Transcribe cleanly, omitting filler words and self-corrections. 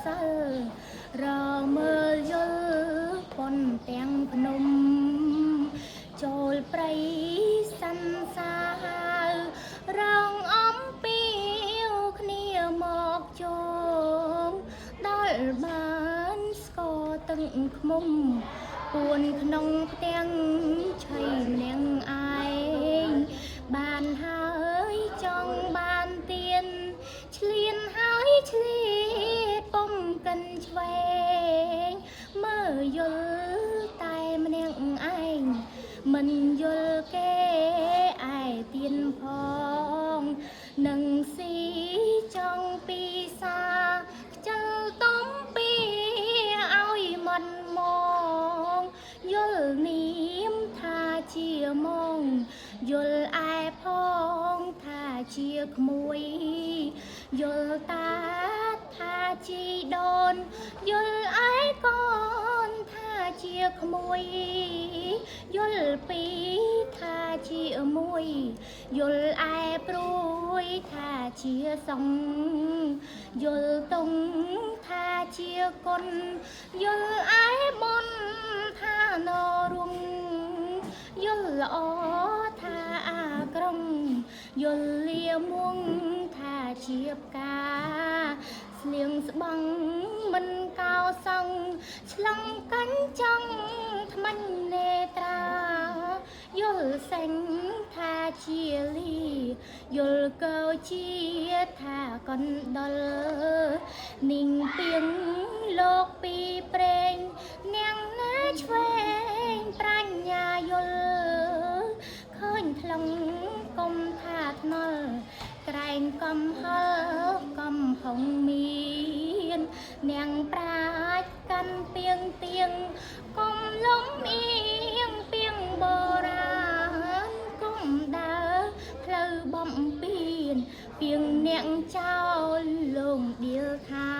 សិលរមើលយល់ប៉ុនទាំងភ្នំចូលព្រៃសន្សារងអំពីគ្នាមកជុំដល់បានស្គរទឹកខ្មុំពួនក្នុងផ្ទាំងឆៃម្នាក់ឯងបានហើយចង់បានទៀនឆ្លៀនហើយឆ្លៀតពុំកិនឆ្វេងមើលយល់តែម្នាក់ឯងមិនយល់គេឯទៀនផងនឹងស៊ីចង់ពីសាខ្ជិលទំពីឲ្យមិនមកយល់នាមថាជាមកយល់ឯផងថាជាក្មួយយល់តាថាជីដូនយល់ឯកូនថាជាក្មួយយល់ពីថាជាមួយយល់ឯព្រួយថាជាសងយល់តុងថាជាគុណយល់ឯបុណ្យថានរុងយល់ល្អថាអាក្រង់យល់លាមួងថាជាផ្កាស្លៀងស្បង់មិនកោសង្ឃឆ្លងកាញ់ចង់ថ្មាញ់នេត្រាយល់សេងថាជាលីយល់កោជាថាកណ្ដុលនីងពីងលោកពីប្រេងនាងណាឆ្វេងប្រាជ្ញាយល់ឃើញថ្លឹងគុំថាថ្នល់ក្រែងកំហល់កំហុងមាននាងប្រាជ្ញកាន់ពីងទៀងគុំលំអៀងពីងបុរាណគុំដើរផ្លូវបំពេញពីងនាងចោលលងដៀលខា